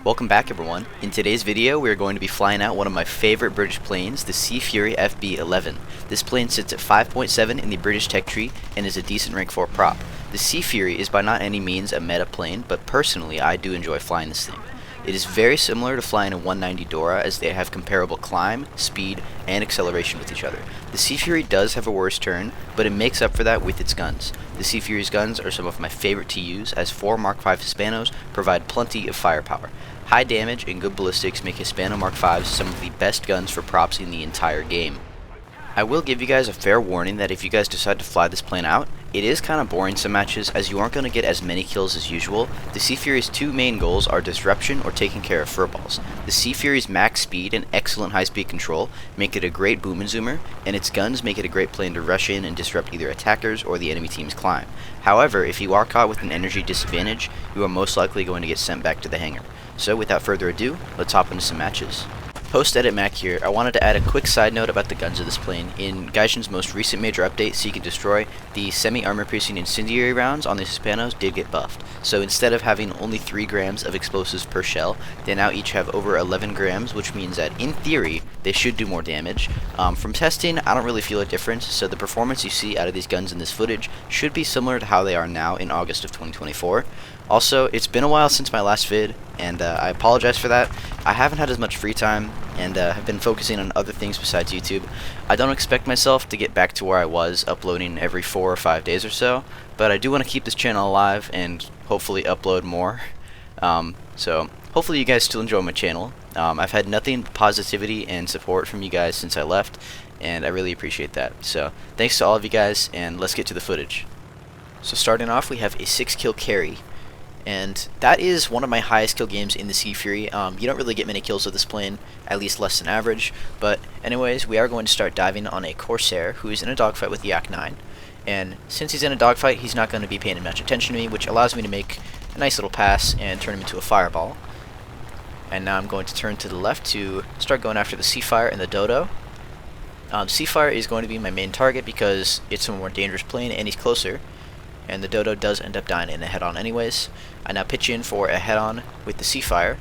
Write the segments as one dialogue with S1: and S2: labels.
S1: Welcome back everyone. In today's video we are going to be flying out one of my favorite British planes, the Sea Fury FB-11. This plane sits at 5.7 in the British tech tree and is a decent rank 4 prop. The Sea Fury is by not any means a meta plane, but personally I do enjoy flying this thing. It is very similar to flying a 190 Dora as they have comparable climb, speed, and acceleration with each other. The Sea Fury does have a worse turn, but it makes up for that with its guns. The Sea Fury's guns are some of my favorite to use, as 4 Mark V Hispanos provide plenty of firepower. High damage and good ballistics make Hispano Mark Vs some of the best guns for props in the entire game. I will give you guys a fair warning that if you guys decide to fly this plane out, it is kind of boring some matches as you aren't going to get as many kills as usual. The Sea Fury's two main goals are disruption or taking care of furballs. The Sea Fury's max speed and excellent high speed control make it a great boom and zoomer, and its guns make it a great plane to rush in and disrupt either attackers or the enemy team's climb. However, if you are caught with an energy disadvantage, you are most likely going to get sent back to the hangar. So without further ado, let's hop into some matches. Post-edit Mac here, I wanted to add a quick side note about the guns of this plane. In Gaijin's most recent major update, Seek and Destroy, the semi-armor-piercing incendiary rounds on the Hispanos did get buffed. So instead of having only 3 grams of explosives per shell, they now each have over 11 grams, which means that, in theory, they should do more damage. From testing, I don't really feel a difference, so the performance you see out of these guns in this footage should be similar to how they are now in August of 2024. Also, it's been a while since my last vid, and I apologize for that. I haven't had as much free time, and have been focusing on other things besides YouTube. I don't expect myself to get back to where I was, uploading every 4 or 5 days or so, but I do want to keep this channel alive and hopefully upload more. So hopefully you guys still enjoy my channel. I've had nothing but positivity and support from you guys since I left, and I really appreciate that. So thanks to all of you guys, and let's get to the footage. So starting off, we have a 6-kill carry. And that is one of my highest kill games in the Sea Fury. You don't really get many kills with this plane, at least less than average. But anyways, we are going to start diving on a corsair who is in a dogfight with the Yak-9. And since he's in a dogfight, he's not going to be paying much attention to me, which allows me to make a nice little pass and turn him into a fireball. And now I'm going to turn to the left to start going after the Seafire and the Dodo. Seafire is going to be my main target because it's a more dangerous plane and he's closer. And the Dodo does end up dying in a head-on anyways. I now pitch in for a head-on with the Seafire,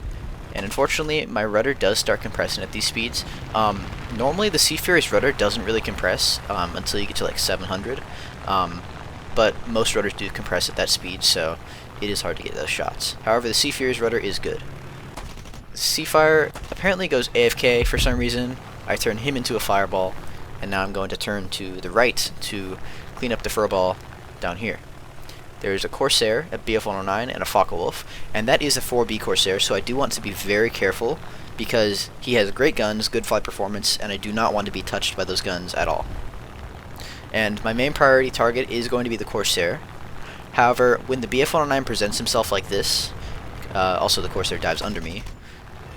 S1: and unfortunately my rudder does start compressing at these speeds. Normally the Sea Fury's rudder doesn't really compress until you get to like 700, but most rudders do compress at that speed, so it is hard to get those shots. However, the Sea Fury's rudder is good. The Seafire apparently goes AFK for some reason. I turn him into a fireball, and now I'm going to turn to the right to clean up the furball down here. There's a Corsair, a BF-109, and a Focke-Wulf, and that is a 4B Corsair, so I do want to be very careful because he has great guns, good flight performance, and I do not want to be touched by those guns at all. And my main priority target is going to be the Corsair. However, when the BF-109 presents himself like this, also the Corsair dives under me,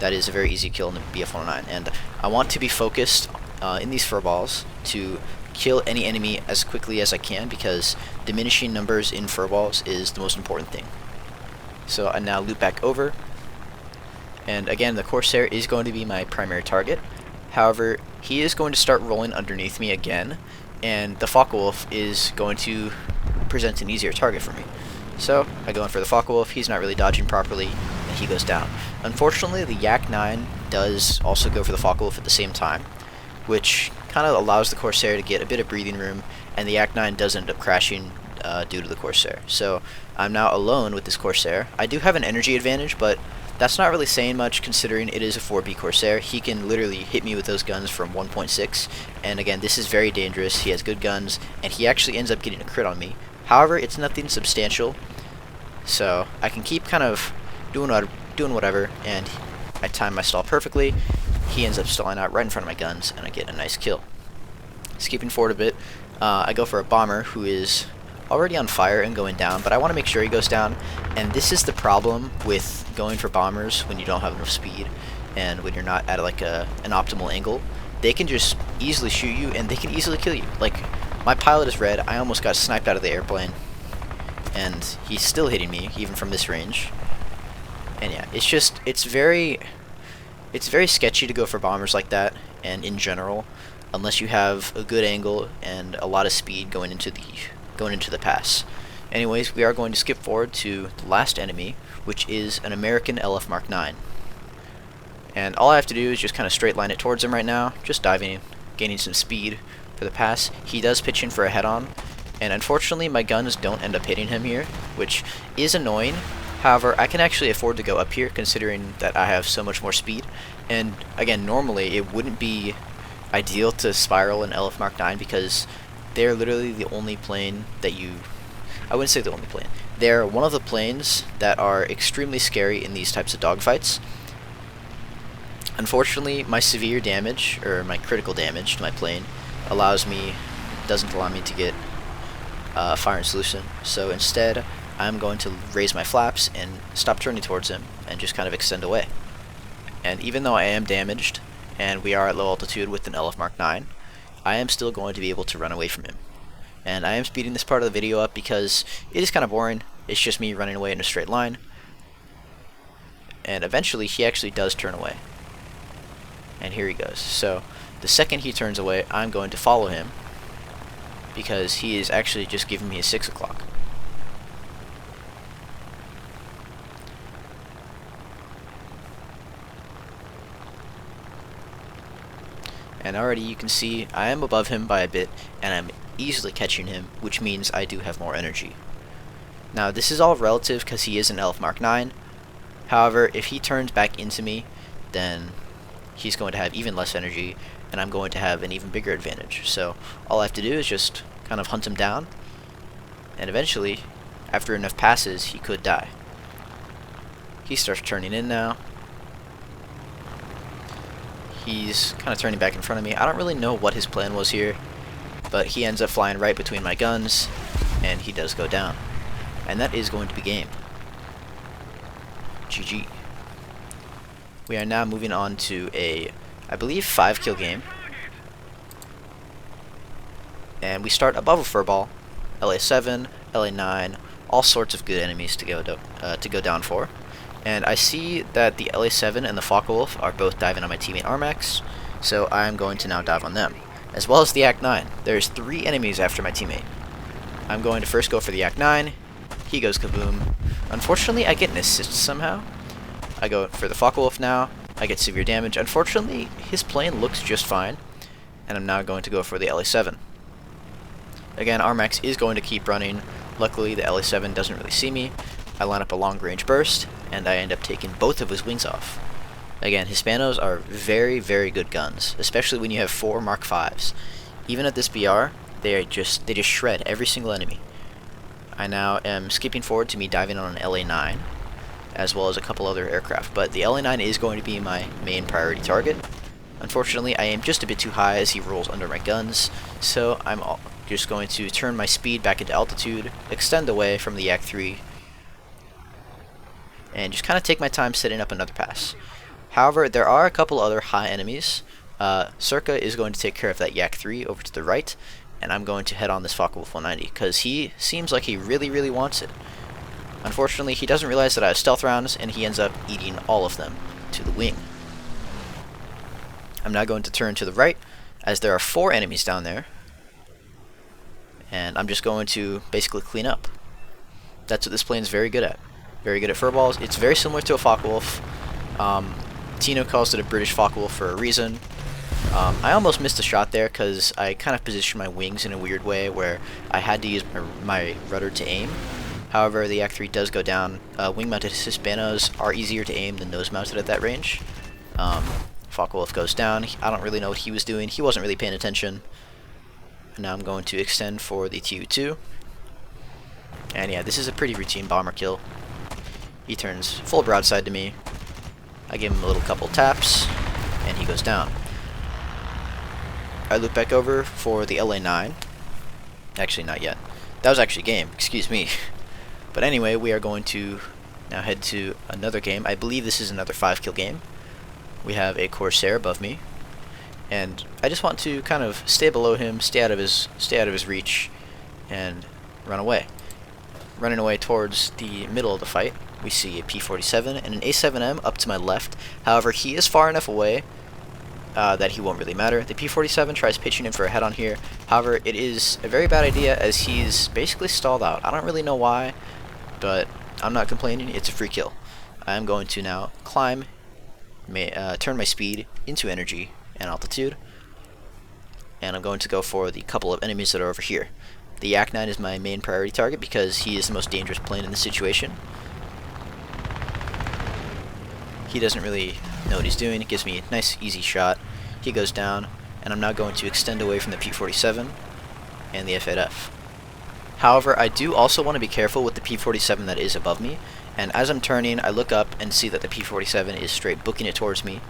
S1: that is a very easy kill in the BF-109, and I want to be focused in these furballs to kill any enemy as quickly as I can because diminishing numbers in furballs is the most important thing. So I now loop back over, and again the Corsair is going to be my primary target. However, he is going to start rolling underneath me again, and the Focke-Wulf is going to present an easier target for me. So I go in for the Focke-Wulf, he's not really dodging properly, and he goes down. Unfortunately, the Yak-9 does also go for the Focke-Wulf at the same time, which kind of allows the Corsair to get a bit of breathing room, and the Yak-9 does end up crashing due to the Corsair. So I'm now alone with this Corsair. I do have an energy advantage, but that's not really saying much considering it is a 4B Corsair. He can literally hit me with those guns from 1.6, and again, this is very dangerous. He has good guns, and he actually ends up getting a crit on me. However, it's nothing substantial, so I can keep kind of doing whatever, and I time my stall perfectly. He ends up stalling out right in front of my guns, and I get a nice kill. Skipping forward a bit, I go for a bomber who is already on fire and going down, but I want to make sure he goes down, and this is the problem with going for bombers when you don't have enough speed and when you're not at like an optimal angle. They can just easily shoot you, and they can easily kill you. Like, my pilot is red, I almost got sniped out of the airplane, and he's still hitting me, even from this range. And yeah, it's very sketchy to go for bombers like that, and in general, unless you have a good angle and a lot of speed going into the pass. Anyways, we are going to skip forward to the last enemy, which is an American LF Mark 9. And all I have to do is just kind of straight line it towards him right now, just diving, gaining some speed for the pass. He does pitch in for a head-on, and unfortunately my guns don't end up hitting him here, which is annoying. However, I can actually afford to go up here considering that I have so much more speed. And again, normally it wouldn't be ideal to spiral an LF Mark 9 because they're literally the only plane that I wouldn't say the only plane. They're one of the planes that are extremely scary in these types of dogfights. Unfortunately, my severe damage, or my critical damage to my plane, doesn't allow me to get fire and solution. So instead, I'm going to raise my flaps and stop turning towards him and just kind of extend away. And even though I am damaged, and we are at low altitude with an LF Mark 9, I am still going to be able to run away from him. And I am speeding this part of the video up because it is kind of boring. It's just me running away in a straight line. And eventually he actually does turn away. And here he goes. So the second he turns away, I'm going to follow him because he is actually just giving me a 6 o'clock. And already you can see I am above him by a bit, and I'm easily catching him, which means I do have more energy. Now this is all relative because he is an LF Mark 9. However, if he turns back into me, then he's going to have even less energy, and I'm going to have an even bigger advantage. So all I have to do is just kind of hunt him down, and eventually, after enough passes, he could die. He starts turning in now. He's kind of turning back in front of me. I don't really know what his plan was here, but he ends up flying right between my guns, and he does go down. And that is going to be game. GG. We are now moving on to a, I believe, 5-kill game. And we start above a furball, LA7, LA9, all sorts of good enemies to go down for. And I see that the LA7 and the Focke-Wulf are both diving on my teammate Armax, so I'm going to now dive on them, as well as the Act-9. There's 3 enemies after my teammate. I'm going to first go for the Act-9. He goes kaboom. Unfortunately, I get an assist somehow. I go for the Focke-Wulf now. I get severe damage. Unfortunately, his plane looks just fine, and I'm now going to go for the LA7. Again, Armax is going to keep running. Luckily, the LA7 doesn't really see me. I line up a long-range burst, and I end up taking both of his wings off. Again, Hispanos are very, very good guns, especially when you have 4 Mark 5s. Even at this BR, they just shred every single enemy. I now am skipping forward to me diving on an LA9, as well as a couple other aircraft, but the LA9 is going to be my main priority target. Unfortunately, I aim just a bit too high as he rolls under my guns, so I'm just going to turn my speed back into altitude, extend away from the Yak 3, and just kind of take my time setting up another pass. However, there are a couple other high enemies. Circa is going to take care of that Yak 3 over to the right, and I'm going to head on this Focke-Wulf 190, because he seems like he really, really wants it. Unfortunately, he doesn't realize that I have stealth rounds, and he ends up eating all of them to the wing. I'm now going to turn to the right, as there are 4 enemies down there, and I'm just going to basically clean up. That's what this plane is very good at. Very good at furballs. It's very similar to a Focke-Wulf. Tino calls it a British Focke-Wulf for a reason. I almost missed a shot there because I kind of positioned my wings in a weird way where I had to use my rudder to aim. However, the Yak 3 does go down. Wing-mounted Hispanos are easier to aim than nose-mounted at that range. Focke-Wulf goes down. I don't really know what he was doing. He wasn't really paying attention. And now I'm going to extend for the Tu-2. And yeah, this is a pretty routine bomber kill. He turns full broadside to me. I give him a little couple taps, and he goes down. I loop back over for the LA9. Actually, not yet. That was actually game, excuse me. But anyway, we are going to now head to another game. I believe this is another 5-kill game. We have a corsair above me, and I just want to kind of stay below him, stay out of his reach, and run away. Running away towards the middle of the fight, we see a P-47 and an A-7M up to my left. However, he is far enough away that he won't really matter. The P-47 tries pitching in for a head-on here. However, it is a very bad idea as he's basically stalled out. I don't really know why, but I'm not complaining. It's a free kill. I am going to now climb turn my speed into energy and altitude, and I'm going to go for the couple of enemies that are over here. The Yak 9 is my main priority target because he is the most dangerous plane in this situation. He doesn't really know what he's doing. It gives me a nice easy shot. He goes down, and I'm now going to extend away from the P-47 and the F-8F. However, I do also want to be careful with the P-47 that is above me, and as I'm turning, I look up and see that the P-47 is straight booking it towards me,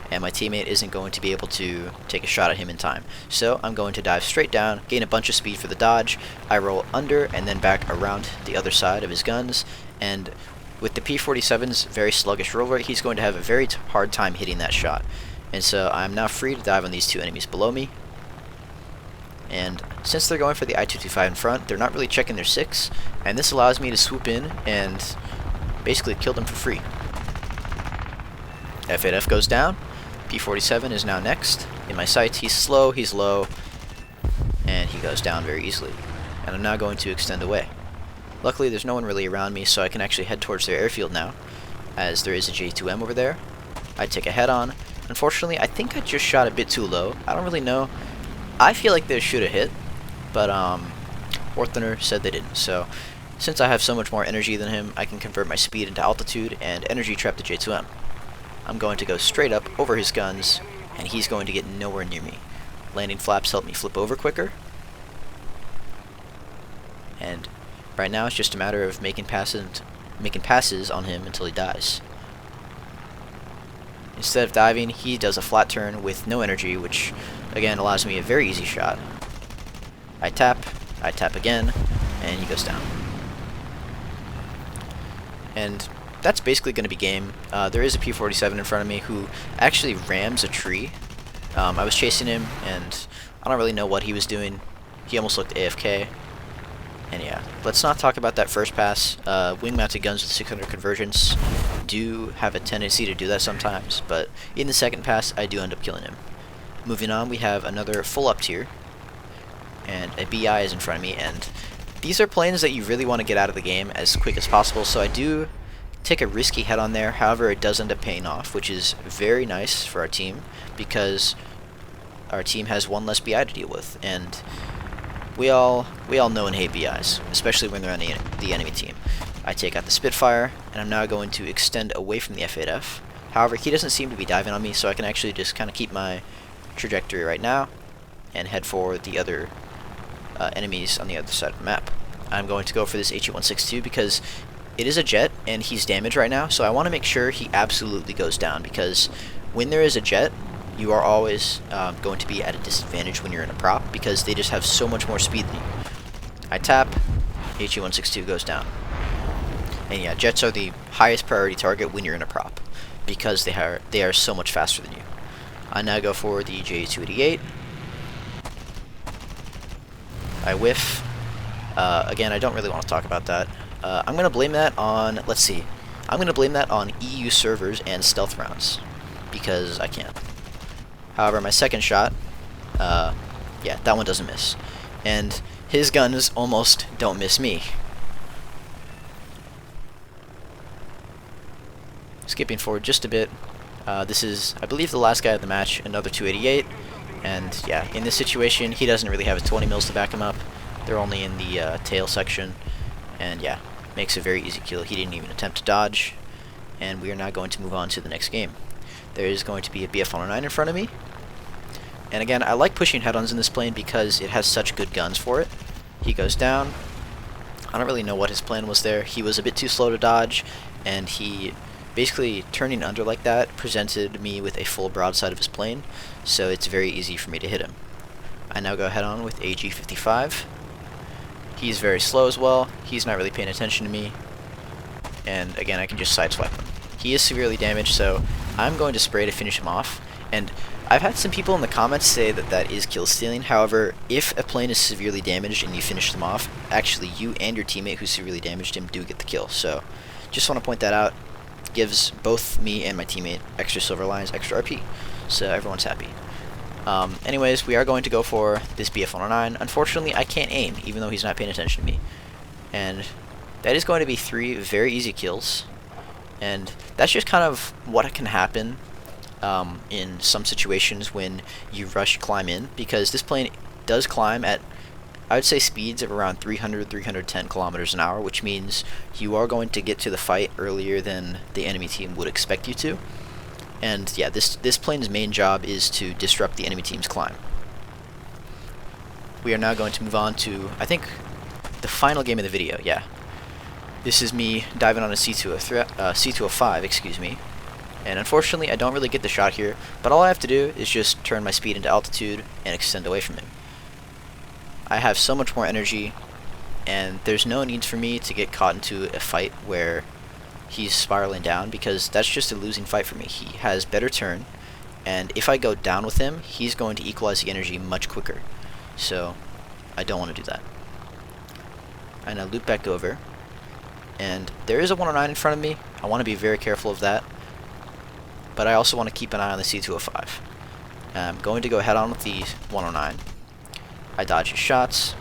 S1: and my teammate isn't going to be able to take a shot at him in time. So I'm going to dive straight down, gain a bunch of speed for the dodge, I roll under and then back around the other side of his guns, and with the P-47's very sluggish roll rate, he's going to have a very hard time hitting that shot. And so I'm now free to dive on these two enemies below me. And since they're going for the I-225 in front, they're not really checking their 6, and this allows me to swoop in and basically kill them for free. F-8F goes down. P-47 is now next. In my sights, he's slow, he's low, and he goes down very easily. And I'm now going to extend away. Luckily, there's no one really around me, so I can actually head towards their airfield now, as there is a J2M over there. I take a head-on. Unfortunately, I think I just shot a bit too low. I don't really know. I feel like they should have hit, but Orthoner said they didn't. So, since I have so much more energy than him, I can convert my speed into altitude and energy trap the J2M. I'm going to go straight up over his guns, and he's going to get nowhere near me. Landing flaps help me flip over quicker, and right now it's just a matter of making passes on him until he dies. Instead of diving, he does a flat turn with no energy, which again allows me a very easy shot. I tap again, and he goes down. And that's basically going to be game. There is a P-47 in front of me who actually rams a tree. I was chasing him, and I don't really know what he was doing. He almost looked AFK. And yeah, let's not talk about that first pass. Wing-mounted guns with 600 convergence do have a tendency to do that sometimes, but in the second pass, I do end up killing him. Moving on, we have another full-up tier, and a BI is in front of me, and these are planes that you really want to get out of the game as quick as possible, so I do take a risky head on there. However, it does end up paying off, which is very nice for our team, because our team has one less BI to deal with, and we all know and hate BIs, especially when they're on the enemy team. I take out the Spitfire, and I'm now going to extend away from the F-8F. However, he doesn't seem to be diving on me, so I can actually just kind of keep my trajectory right now and head for the other enemies on the other side of the map. I'm going to go for this HE-162 because it is a jet, and he's damaged right now, so I want to make sure he absolutely goes down, because when there is a jet, you are always going to be at a disadvantage when you're in a prop, because they just have so much more speed than you. I tap, HE-162 goes down. And yeah, jets are the highest priority target when you're in a prop, because they are so much faster than you. I now go for the J288. I whiff. Again, I don't really want to talk about that. I'm going to blame that on, let's see, I'm going to blame that on EU servers and stealth rounds, because I can. However, my second shot, yeah, that one doesn't miss. And his guns almost don't miss me. Skipping forward just a bit, this is, I believe, the last guy of the match, another 288, and yeah, in this situation, he doesn't really have a 20 mils to back him up. They're only in the tail section, and yeah, makes a very easy kill. He didn't even attempt to dodge, and we are now going to move on to the next game. There is going to be a BF-109 in front of me, and again, I like pushing head-ons in this plane because it has such good guns for it. He goes down. I don't really know what his plan was there. He was a bit too slow to dodge, and he basically turning under like that presented me with a full broadside of his plane, so it's very easy for me to hit him. I now go head-on with AG-55. He's very slow as well. He's not really paying attention to me, and again, I can just sideswipe him. He is severely damaged, so I'm going to spray to finish him off, and I've had some people in the comments say that that is kill stealing. However, if a plane is severely damaged and you finish them off, actually you and your teammate who severely damaged him do get the kill, so just want to point that out. Gives both me and my teammate extra silver lines, extra RP, so everyone's happy. Anyways, we are going to go for this BF-109. Unfortunately, I can't aim, even though he's not paying attention to me. And that is going to be 3 very easy kills. And that's just kind of what can happen in some situations when you rush climb in, because this plane does climb at, I would say, speeds of around 310 kilometers an hour, which means you are going to get to the fight earlier than the enemy team would expect you to. And yeah, this plane's main job is to disrupt the enemy team's climb. We are now going to move on to, I think, the final game of the video. Yeah, this is me diving on a C205, excuse me. And unfortunately, I don't really get the shot here, but all I have to do is just turn my speed into altitude and extend away from him. I have so much more energy, and there's no need for me to get caught into a fight where he's spiraling down, because that's just a losing fight for me. He has better turn, and if I go down with him, he's going to equalize the energy much quicker. So I don't want to do that. I now loop back over, and there is a 109 in front of me. I want to be very careful of that, but I also want to keep an eye on the C205. I'm going to go head on with the 109. I dodge his shots,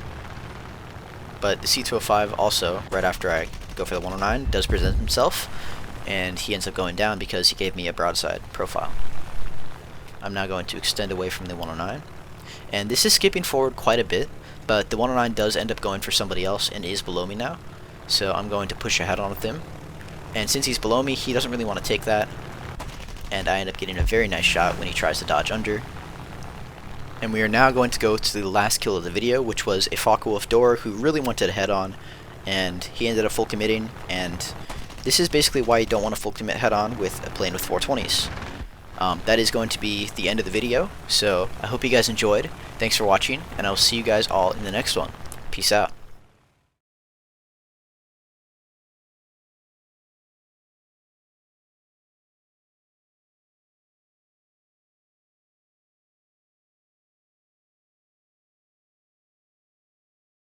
S1: but the C205 also, right after I go for the 109, does present himself, and he ends up going down because he gave me a broadside profile. I'm now going to extend away from the 109, and this is skipping forward quite a bit, but the 109 does end up going for somebody else and is below me now, so I'm going to push ahead on with him. And since he's below me, he doesn't really want to take that, and I end up getting a very nice shot when he tries to dodge under. And we are now going to go to the last kill of the video, which was a Fw-190 Dora who really wanted to head on, and he ended up full committing, and this is basically why you don't want to full commit head on with a plane with 420s. That is going to be the end of the video, so I hope you guys enjoyed. Thanks for watching, and I will see you guys all in the next one. Peace out.